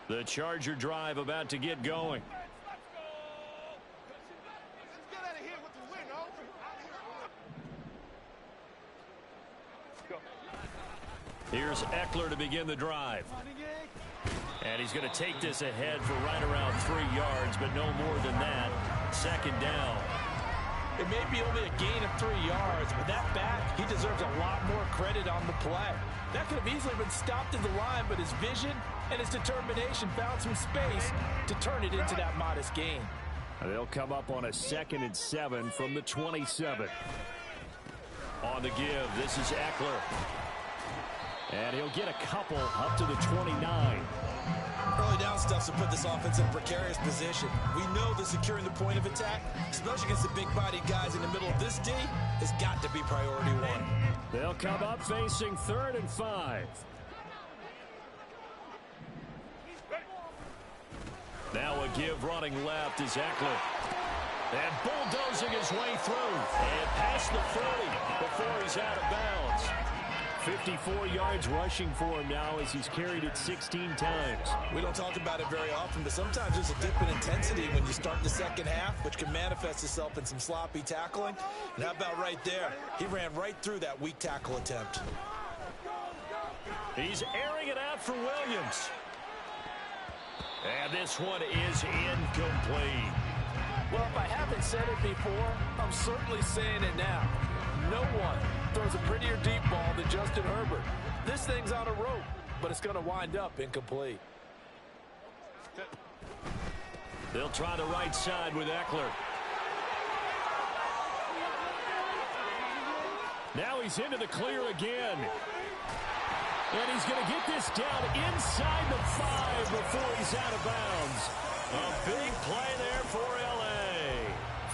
The Charger drive about to get going. Here's Ekeler to begin the drive. And he's going to take this ahead for right around 3 yards, but no more than that. Second down. It may be only a gain of 3 yards, but that back, he deserves a lot more credit on the play. That could have easily been stopped at the line, but his vision and his determination found some space to turn it into that modest gain. They'll come up on a 2nd and 7 from the 27. On the give, this is Ekeler. And he'll get a couple up to the 29. Early down stuff to put this offense in a precarious position. We know that securing the point of attack, especially against the big-bodied guys in the middle of this D, has got to be priority one. They'll come up facing 3rd and 5. Now a give running left is Ekeler. And bulldozing his way through. And past the 30 before he's out of bounds. 54 yards rushing for him now as he's carried it 16 times. We don't talk about it very often, but sometimes there's a dip in intensity when you start the second half, which can manifest itself in some sloppy tackling. And how about right there? He ran right through that weak tackle attempt. He's airing it out for Williams. And this one is incomplete. Well, if I haven't said it before, I'm certainly saying it now. No one throws a prettier deep ball than Justin Herbert. This thing's on a rope, but it's going to wind up incomplete. They'll try the right side with Ekeler. Now he's into the clear again. And he's going to get this down inside the 5 before he's out of bounds. A big play there for L.A.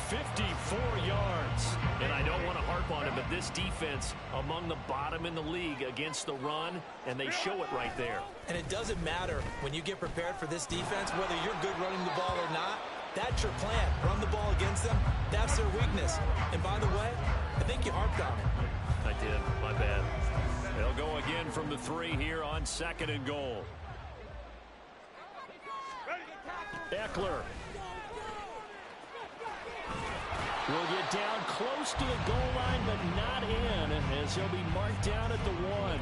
54 yards. And I don't want to harp on it, but this defense among the bottom in the league against the run, and they show it right there. And it doesn't matter when you get prepared for this defense, whether you're good running the ball or not. That's your plan. Run the ball against them. That's their weakness. And by the way, I think you harped on it. I did. My bad. They'll go again from the 3 here on 2nd and goal. Ekeler will get down close to the goal line, but not in, as he'll be marked down at the 1.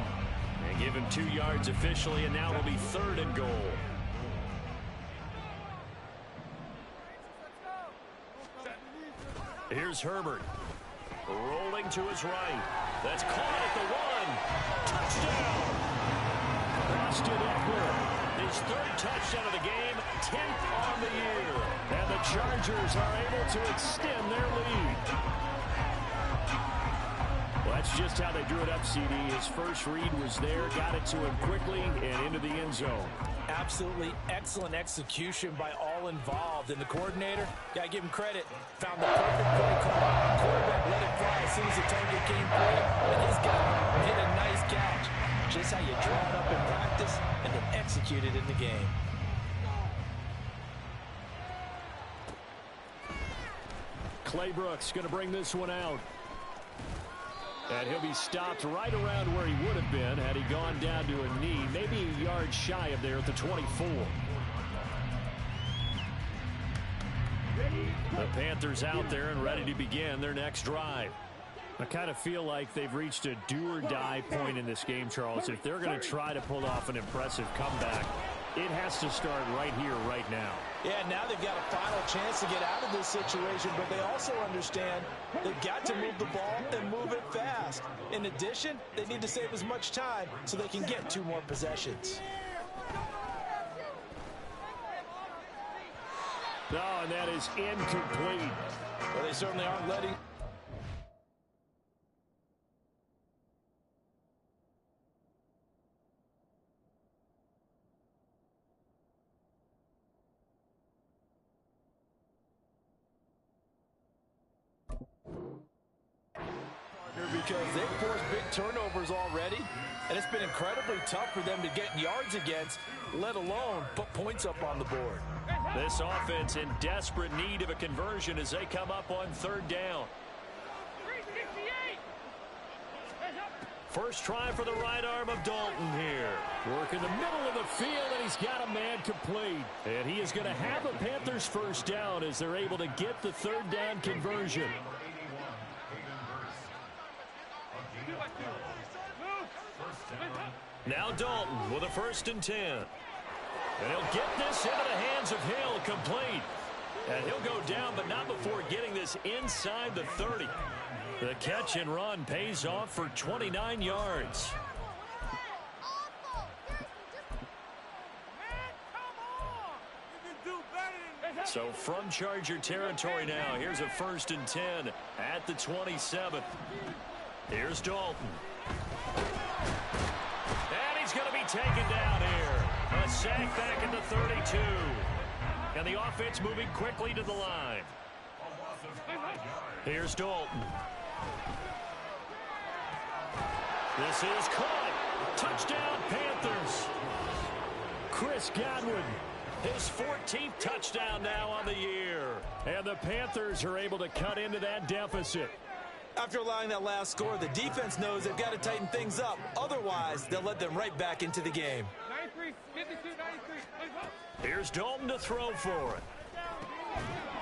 And give him 2 yards officially, and now it'll be 3rd and goal. Here's Herbert. Rolling to his right. That's caught at the 1. Touchdown! Austin Ekeler. His 3rd touchdown of the game, 10th on the year. And the Chargers are able to extend their lead. Well, that's just how they drew it up, CD. His first read was there, got it to him quickly, and into the end zone. Absolutely excellent execution by all involved. And the coordinator, got to give him credit, found the perfect play call. Quarterback let it fly as soon as the target came through, and his guy hit a nice catch. Just how you draw it up in practice and then execute it in the game. Clay Brooks going to bring this one out. And he'll be stopped right around where he would have been had he gone down to a knee, maybe a yard shy of there at the 24. The Panthers out there and ready to begin their next drive. I kind of feel like they've reached a do-or-die point in this game, Charles. If they're going to try to pull off an impressive comeback, it has to start right here, right now. Yeah, now they've got a final chance to get out of this situation, but they also understand they've got to move the ball and move it fast. In addition, they need to save as much time so they can get 2 more possessions. No, and that is incomplete. Well, they certainly aren't letting... because they've forced big turnovers already, and it's been incredibly tough for them to get yards against, let alone put points up on the board. This offense in desperate need of a conversion as they come up on 3rd down. First try for the right arm of Dalton here. Work in the middle of the field, and he's got a man complete. And he is going to have a Panthers first down as they're able to get the third down conversion. Now Dalton with a 1st and 10. And he'll get this into the hands of Hill, complete. And he'll go down, but not before getting this inside the 30. The catch and run pays off for 29 yards. So from Charger territory now, here's a 1st and 10 at the 27. Here's Dalton. And he's going to be taken down here. A sack back at the 32. And the offense moving quickly to the line. Here's Dalton. This is caught. Touchdown, Panthers. Chris Godwin, his 14th touchdown now on the year. And the Panthers are able to cut into that deficit. After allowing that last score, the defense knows they've got to tighten things up. Otherwise, they'll let them right back into the game. 93, 52, 93. Here's Dalton to throw for it.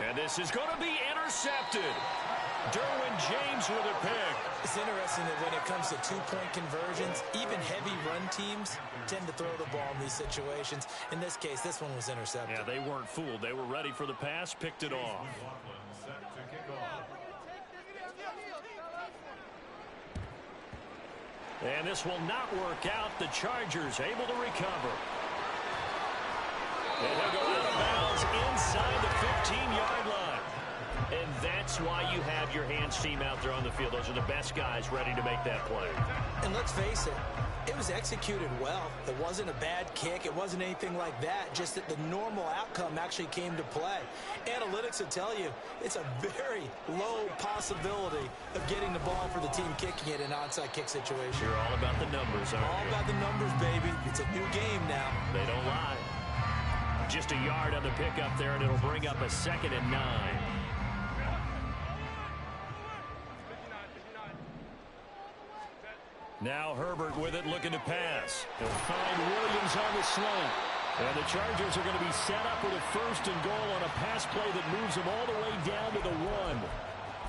And this is going to be intercepted. Derwin James with a pick. It's interesting that when it comes to two-point conversions, even heavy run teams tend to throw the ball in these situations. In this case, this one was intercepted. Yeah, they weren't fooled. They were ready for the pass, picked it off. And this will not work out. The Chargers able to recover. And he'll go out of bounds inside the 15-yard line. And that's why you have your hands team out there on the field. Those are the best guys ready to make that play. And let's face it, it was executed well. It wasn't a bad kick. It wasn't anything like that. Just that the normal outcome actually came to play. Analytics will tell you it's a very low possibility of getting the ball for the team kicking it in an onside kick situation. You're all about the numbers, aren't you? All about the numbers, baby. It's a new game now. They don't lie. Just a yard on the pickup there, and it'll bring up a 2nd and 9. Now Herbert with it, looking to pass. He'll find Williams on the slant. And the Chargers are going to be set up with a 1st and goal on a pass play that moves them all the way down to the 1.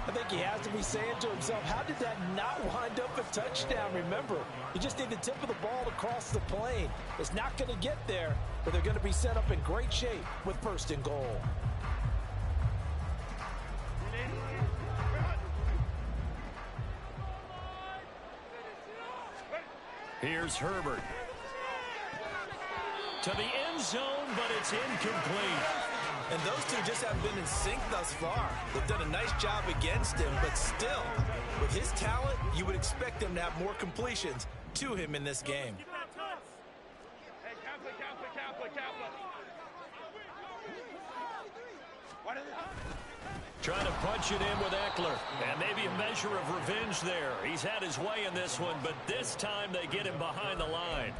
I think he has to be saying to himself, how did that not wind up a touchdown? Remember, you just need the tip of the ball to cross the plane. It's not going to get there, but they're going to be set up in great shape with 1st and goal. Here's Herbert. To the end zone, but it's incomplete. And those two just haven't been in sync thus far. They've done a nice job against him, but still, with his talent, you would expect them to have more completions to him in this game. Hey, Kaplan. Trying to punch it in with Eckler. And maybe a measure of revenge there. He's had his way in this one, but this time they get him behind the line.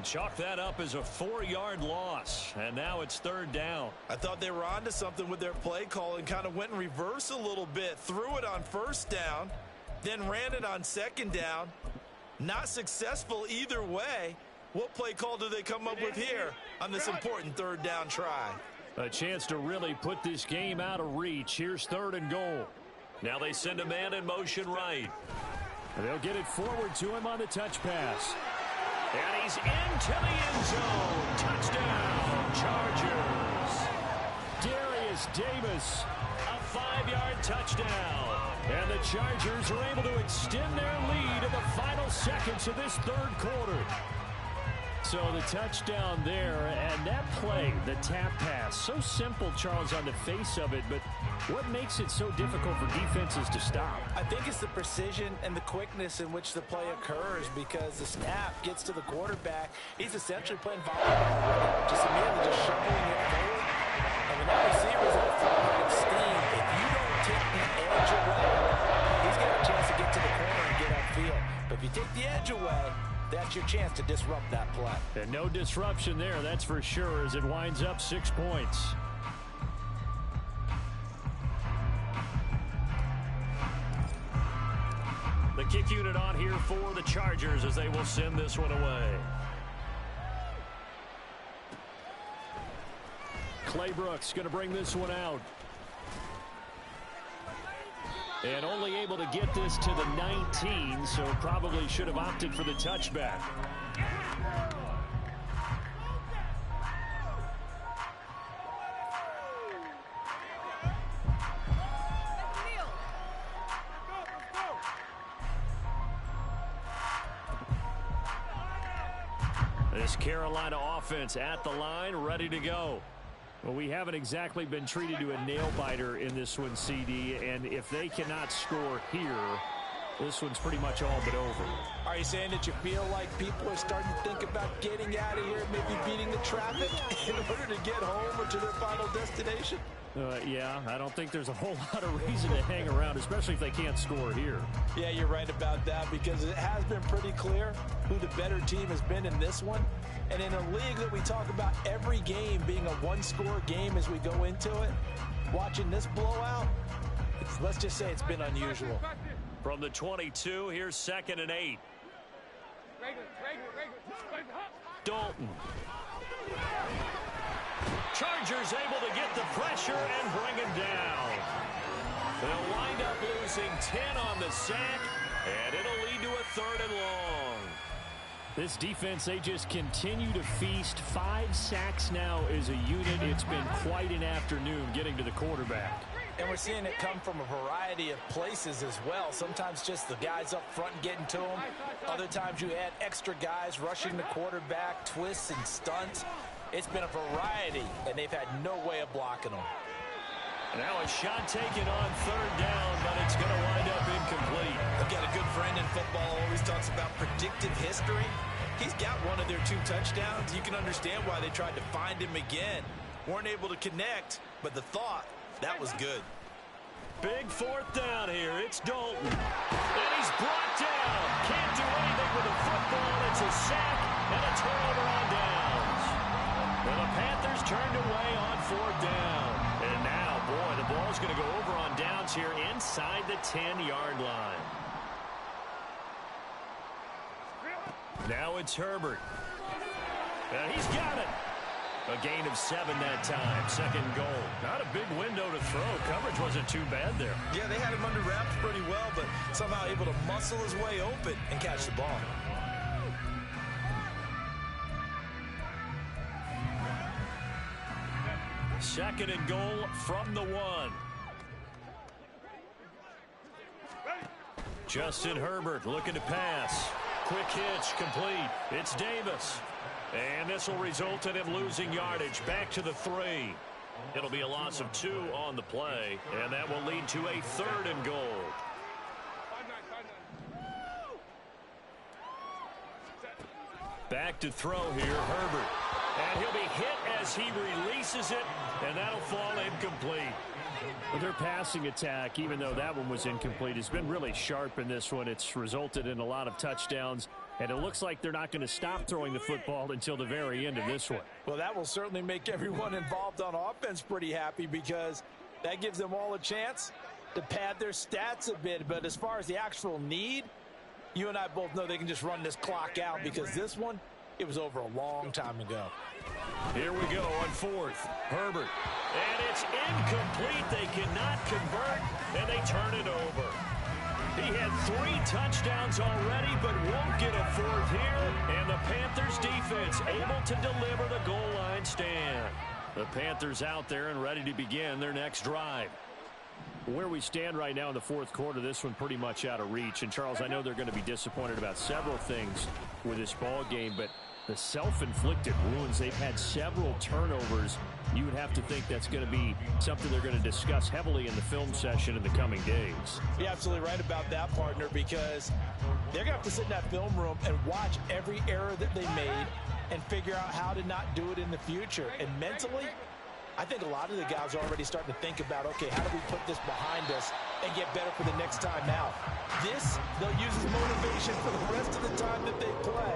Chalk that up as a 4-yard loss. And now it's 3rd down. I thought they were onto something with their play call and kind of went in reverse a little bit. Threw it on 1st down, then ran it on 2nd down. Not successful either way. What play call do they come up with here on this important 3rd down try? A chance to really put this game out of reach. Here's 3rd and goal. Now they send a man in motion right. And they'll get it forward to him on the touch pass. And he's into the end zone. Touchdown, Chargers. Darius Davis, a 5-yard touchdown. And the Chargers are able to extend their lead in the final seconds of this 3rd quarter. So the touchdown there, and that play, the tap pass, so simple, Charles, on the face of it, but what makes it so difficult for defenses to stop? I think it's the precision and the quickness in which the play occurs, because the snap gets to the quarterback. He's essentially playing volleyball, just immediately just shoveling it forward. And when that receiver's at full head of steam, if you don't take the edge away, he's got a chance to get to the corner and get upfield. But if you take the edge away, that's your chance to disrupt that play. And no disruption there, that's for sure, as it winds up 6 points. The kick unit on here for the Chargers as they will send this one away. Clay Brooks going to bring this one out. And only able to get this to the 19, so probably should have opted for the touchback. This Carolina offense at the line, ready to go. Well, we haven't exactly been treated to a nail-biter in this one, CD, and if they cannot score here, this one's pretty much all but over. Are you saying that you feel like people are starting to think about getting out of here, maybe beating the traffic in order to get home or to their final destination? Yeah, I don't think there's a whole lot of reason to hang around, especially if they can't score here. Yeah, you're right about that because it has been pretty clear who the better team has been in this one. And in a league that we talk about every game being a one-score game as we go into it, watching this blowout, let's just say it's been unusual. From the 22, here's 2nd and 8. Dalton. Chargers able to get the pressure and bring him down. They'll wind up losing 10 on the sack, and it'll lead to a 3rd and long. This defense, they just continue to feast. 5 sacks now as a unit. It's been quite an afternoon getting to the quarterback. And we're seeing it come from a variety of places as well. Sometimes just the guys up front getting to them. Other times you add extra guys rushing the quarterback, twists and stunts. It's been a variety, and they've had no way of blocking them. Now a shot taken on 3rd down, but it's going to wind up incomplete. I've got a good friend in football who always talks about predictive history. He's got one of their 2 touchdowns. You can understand why they tried to find him again. Weren't able to connect, but the thought, that was good. Big 4th down here. It's Dalton. And he's brought down. Can't do anything with the football. It's a sack and a turnover on downs. And the Panthers turned away on 4th down. And now, boy, the ball's going to go over on downs here inside the 10-yard line. Now it's Herbert. And he's got it. A gain of 7 that time. 2nd goal. Not a big window to throw. Coverage wasn't too bad there. Yeah, they had him under wraps pretty well, but somehow able to muscle his way open and catch the ball. Second and goal from the 1. Justin Herbert looking to pass. Quick hitch complete. It's Davis. And this will result in him losing yardage back to the 3. It'll be a loss of 2 on the play, and that will lead to a 3rd and goal. Back to throw here, Herbert. And he'll be hit as he releases it, and that'll fall incomplete. Well, their passing attack, even though that one was incomplete, has been really sharp in this one. It's resulted in a lot of touchdowns, and it looks like they're not going to stop throwing the football until the very end of this one. Well, that will certainly make everyone involved on offense pretty happy because that gives them all a chance to pad their stats a bit. But as far as the actual need, you and I both know they can just run this clock out because this one, it was over a long time ago. Here we go on 4th. Herbert. And it's incomplete. They cannot convert, and they turn it over. He had 3 touchdowns already, but won't get a 4th here. And the Panthers defense able to deliver the goal line stand. The Panthers out there and ready to begin their next drive. Where we stand right now in the 4th quarter, this one pretty much out of reach. And, Charles, I know they're going to be disappointed about several things with this ball game, but the self-inflicted wounds, they've had several turnovers. You would have to think that's going to be something they're going to discuss heavily in the film session in the coming days. You're absolutely right about that, partner, because they're going to have to sit in that film room and watch every error that they made and figure out how to not do it in the future. And mentally, I think a lot of the guys are already starting to think about, okay, how do we put this behind us and get better for the next time out? This, they'll use as motivation for the rest of the time that they play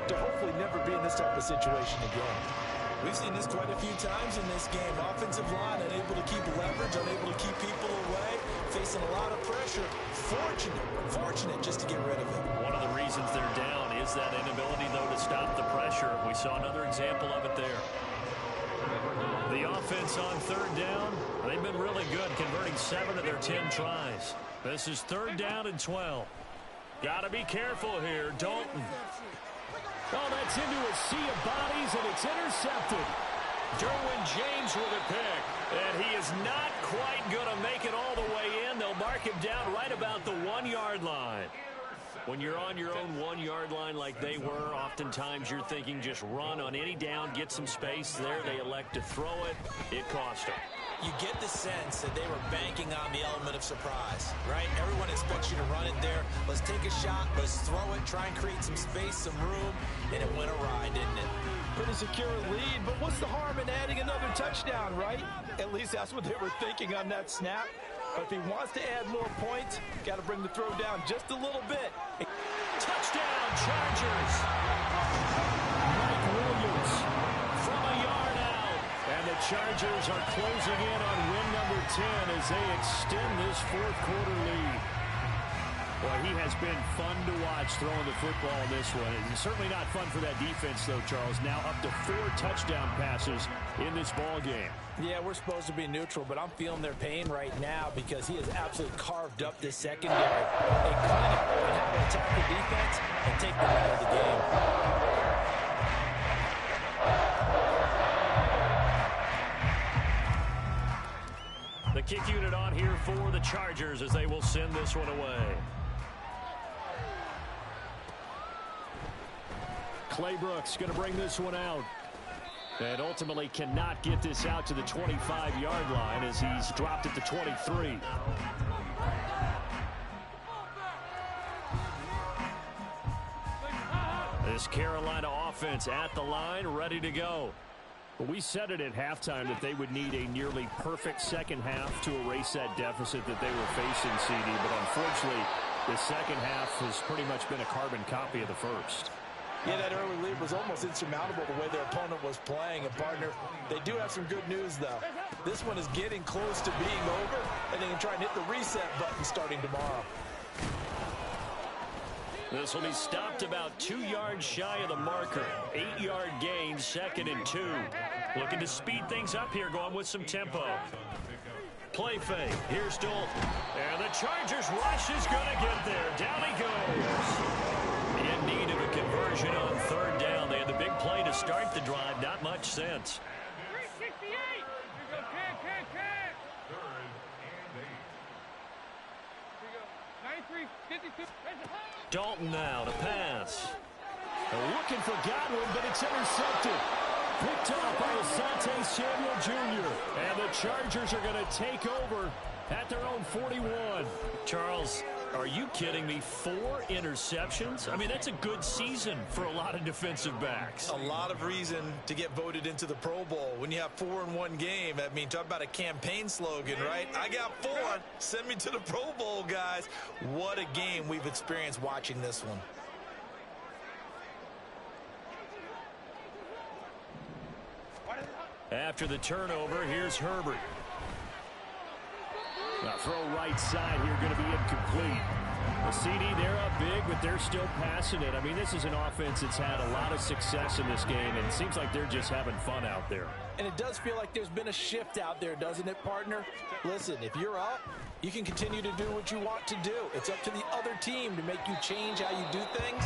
to hopefully never be in this type of situation again. We've seen this quite a few times in this game. Offensive line unable to keep leverage, unable to keep people away, facing a lot of pressure. Fortunate just to get rid of it. One of the reasons they're down is that inability, though, to stop the pressure. We saw another example of it there. The offense on third down, they've been really good, converting 7 of their 10 tries. This is third down and 12. Got to be careful here. Dalton. Oh, that's into a sea of bodies, and it's intercepted. Derwin James with a pick. And he is not quite going to make it all the way in. They'll mark him down right about the 1-yard line. When you're on your own 1-yard line like they were, oftentimes you're thinking just run on any down, get some space. There they elect to throw it. It cost them. You get the sense that they were banking on the element of surprise, right? Everyone expects you to run it there. Let's take a shot. Let's throw it. Try and create some space, some room. And it went awry, didn't it? Pretty secure lead, but what's the harm in adding another touchdown, right? At least that's what they were thinking on that snap. But if he wants to add more points, got to bring the throw down just a little bit. Touchdown, Chargers. Mike Williams from a yard out. And the Chargers are closing in on win number 10 as they extend this fourth-quarter lead. Well, he has been fun to watch throwing the football in this one. It's certainly not fun for that defense, though, Charles. Now up to 4 touchdown passes in this ball game. Yeah, we're supposed to be neutral, but I'm feeling their pain right now because he has absolutely carved up this secondary. A clinic on how to attack the defense and take them out of the game. The kick unit on here for the Chargers as they will send this one away. Clay Brooks going to bring this one out. And ultimately cannot get this out to the 25-yard line as he's dropped at the 23. This Carolina offense at the line, ready to go. We said it at halftime that they would need a nearly perfect second half to erase that deficit that they were facing, CD. But unfortunately, the second half has pretty much been a carbon copy of the first. Yeah, that early lead was almost insurmountable the way their opponent was playing. And, partner, they do have some good news, though. This one is getting close to being over, and they can try and hit the reset button starting tomorrow. This will be stopped about 2 yards shy of the marker. 8-yard gain, 2nd and 2. Looking to speed things up here, going with some tempo. Play fake. Here's Dalton. And the Chargers rush is going to get there. Down he goes. In need of a conversion on third down. They had the big play to start the drive. Not much sense. 368. Here we go, 93, 52. Dalton now to pass. Looking for Godwin, but it's intercepted. Picked up by Asante Samuel Jr. And the Chargers are going to take over at their own 41. Charles, are you kidding me? 4 interceptions? I mean, that's a good season for a lot of defensive backs. A lot of reason to get voted into the Pro Bowl. When you have 4 in one game, I mean, talk about a campaign slogan, right? I got 4. Send me to the Pro Bowl, guys. What a game we've experienced watching this one. After the turnover, here's Herbert. Now throw right side here, going to be incomplete. The CD, they're up big, but they're still passing it. I mean, this is an offense that's had a lot of success in this game, and it seems like they're just having fun out there. And it does feel like there's been a shift out there, doesn't it, partner? Listen, if you're up, you can continue to do what you want to do. It's up to the other team to make you change how you do things.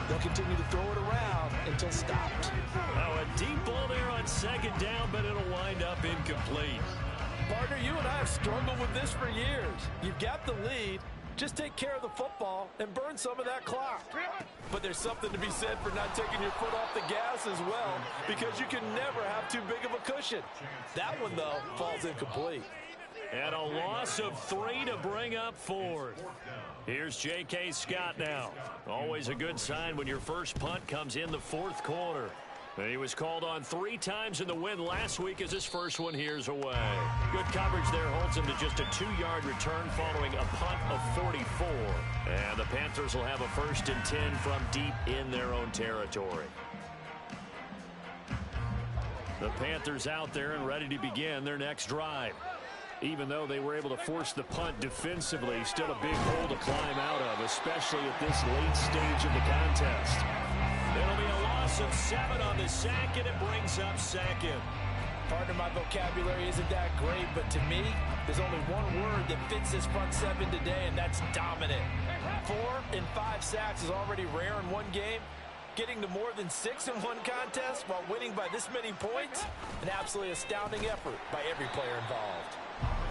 They'll continue to throw it around until stopped. Oh, a deep ball there on second down, but it'll wind up incomplete. Partner, you and I have struggled with this for years. You've got the lead. Just take care of the football and burn some of that clock. But there's something to be said for not taking your foot off the gas as well, because you can never have too big of a cushion. That one, though, falls incomplete. And a loss of 3 to bring up 4. Here's J.K. Scott now. Always a good sign when your first punt comes in the fourth quarter. He was called on 3 times in the win last week as his first one here's away. Good coverage there holds him to just a 2-yard return following a punt of 44. And the Panthers will have a 1st and 10 from deep in their own territory. The Panthers out there and ready to begin their next drive. Even though they were able to force the punt defensively, still a big hole to climb out of, especially at this late stage of the contest. It'll be a loss of 7 on the sack, and it brings up second. Pardon my vocabulary isn't that great, but to me, there's only one word that fits this front seven today, and that's dominant. 4 and 5 sacks is already rare in one game. Getting to more than 6 in one contest while winning by this many points, an absolutely astounding effort by every player involved.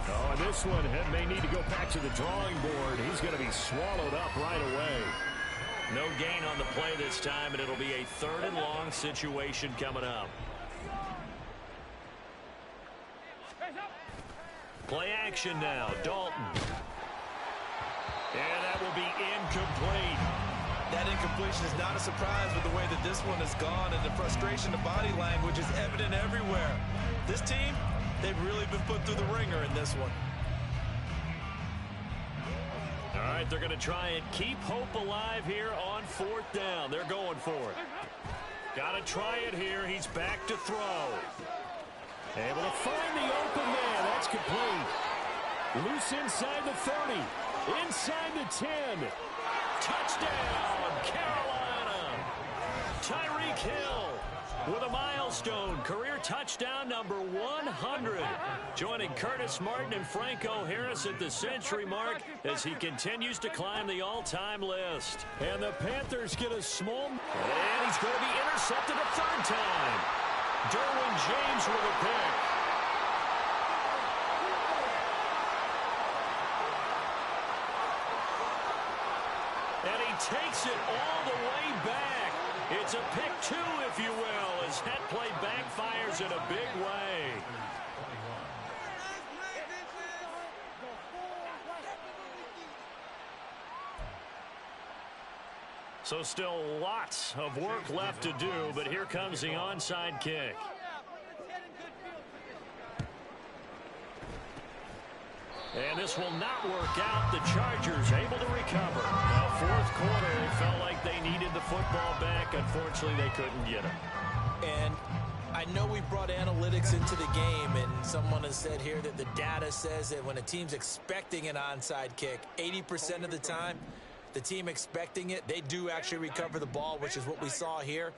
Oh, and this one may need to go back to the drawing board. He's going to be swallowed up right away. No gain on the play this time, and it'll be a 3rd and long situation coming up. Play action now, Dalton. And that will be incomplete. That incompletion is not a surprise with the way that this one has gone, and the frustration, the body language is evident everywhere. This team, they've really been put through the ringer in this one. All right, they're going to try and keep hope alive here on 4th down. They're going for it. Got to try it here. He's back to throw. Able to find the open man. That's complete. Loose inside the 30. Inside the 10. Touchdown, Carolina. Tyreek Hill with a milestone. Career touchdown number 100. Joining Curtis Martin and Franco Harris at the century mark as he continues to climb the all-time list. And the Panthers get a small... And he's going to be intercepted a 3rd time. Derwin James with a pick. And he takes it all the way back. It's a pick 2, if you will, as that play backfires in a big way. So still lots of work left to do, but here comes the onside kick. And this will not work out. The Chargers able to recover. Now, 4th quarter, it felt like they needed the football back. Unfortunately, they couldn't get it. And I know we brought analytics into the game, and someone has said here that the data says that when a team's expecting an onside kick, 80% of the time, the team expecting it, they do actually recover the ball, which is what we saw here.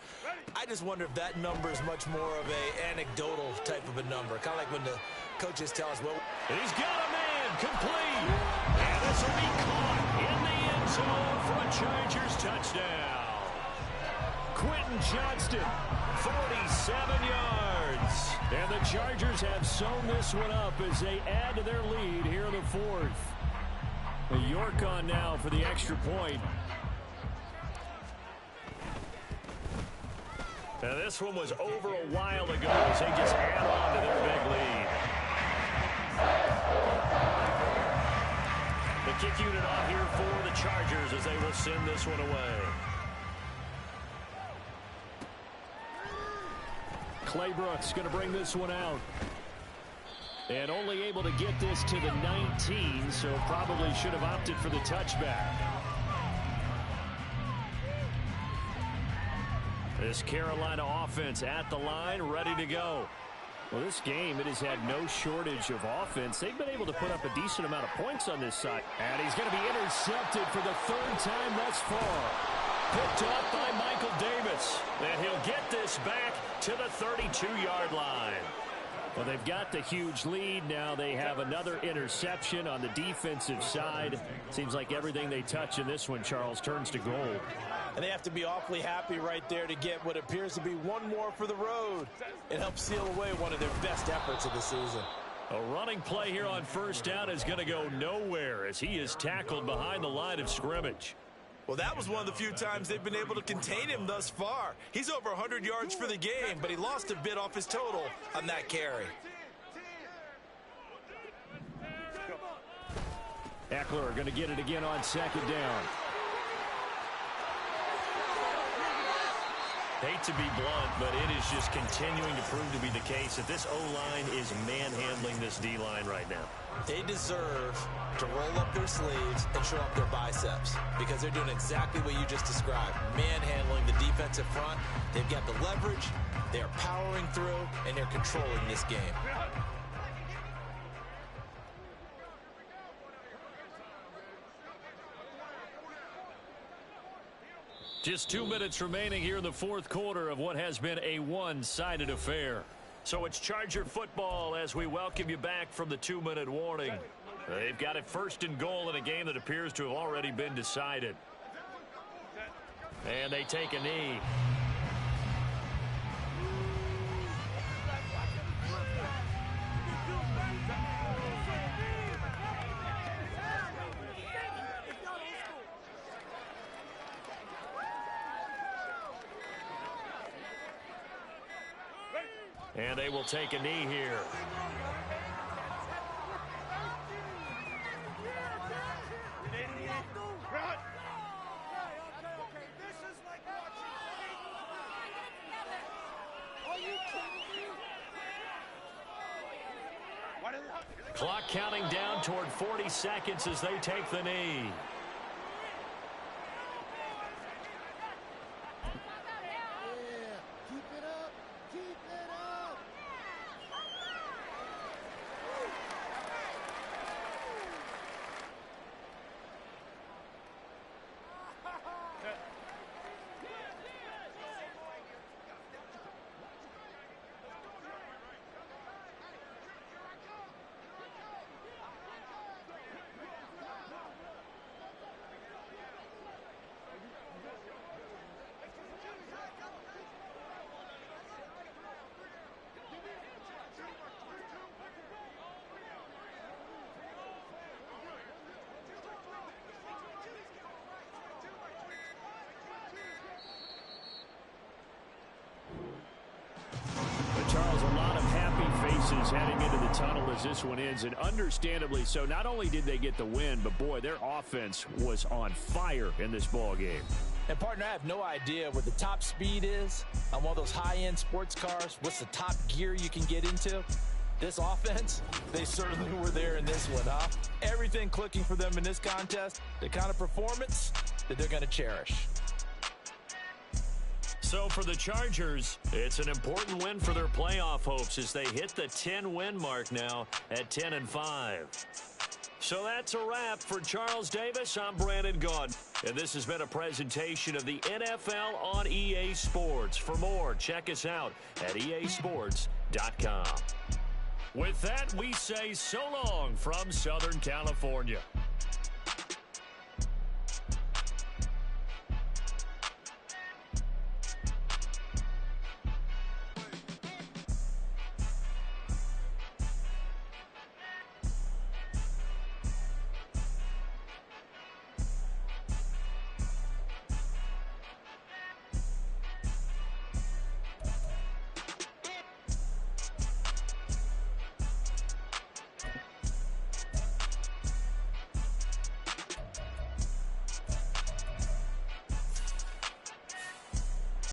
I just wonder if that number is much more of a anecdotal type of a number. Kind of like when the coaches tell us, well... He's got a man complete. And this will be caught in the end zone for a Chargers touchdown. Quentin Johnston, 47 yards. And the Chargers have sewn this one up as they add to their lead here in the 4th. York on now for the extra point. Now this one was over a while ago as they just add on to their big lead. The kick unit on here for the Chargers as they will send this one away. Clay Brooks going to bring this one out. And only able to get this to the 19, so probably should have opted for the touchback. This Carolina offense at the line, ready to go. Well, this game, it has had no shortage of offense. They've been able to put up a decent amount of points on this side. And he's going to be intercepted for the 3rd time thus far. Picked up by Michael Davis. And he'll get this back to the 32-yard line. Well, they've got the huge lead. Now they have another interception on the defensive side. Seems like everything they touch in this one, Charles, turns to gold. And they have to be awfully happy right there to get what appears to be one more for the road. It helps seal away one of their best efforts of the season. A running play here on 1st down is going to go nowhere as he is tackled behind the line of scrimmage. Well, that was one of the few times they've been able to contain him thus far. He's over 100 yards for the game, but he lost a bit off his total on that carry. Eckler going to get it again on 2nd down. Hate to be blunt, but it is just continuing to prove to be the case that this O-line is manhandling this D-line right now. They deserve to roll up their sleeves and show up their biceps because they're doing exactly what you just described, manhandling the defensive front. They've got the leverage, they're powering through, and they're controlling this game. Just 2 minutes remaining here in the fourth quarter of what has been a one-sided affair. So it's Charger football as we welcome you back from the 2-minute warning. They've got it first and goal in a game that appears to have already been decided. And they take a knee. And they will take a knee here. Clock counting down toward 40 seconds as they take the knee. Heading into the tunnel as this one ends, and understandably so. Not only did they get the win, but boy, their offense was on fire in this ball game. And partner, I have no idea what the top speed is on one of those high-end sports cars. What's the top gear you can get into? This offense, they certainly were there in this one, huh? Everything clicking for them in this contest, the kind of performance that they're going to cherish. So for the Chargers, it's an important win for their playoff hopes as they hit the 10-win mark now at 10-5. So that's a wrap for Charles Davis. I'm Brandon Gaudin, and this has been a presentation of the NFL on EA Sports. For more, check us out at easports.com. With that, we say so long from Southern California.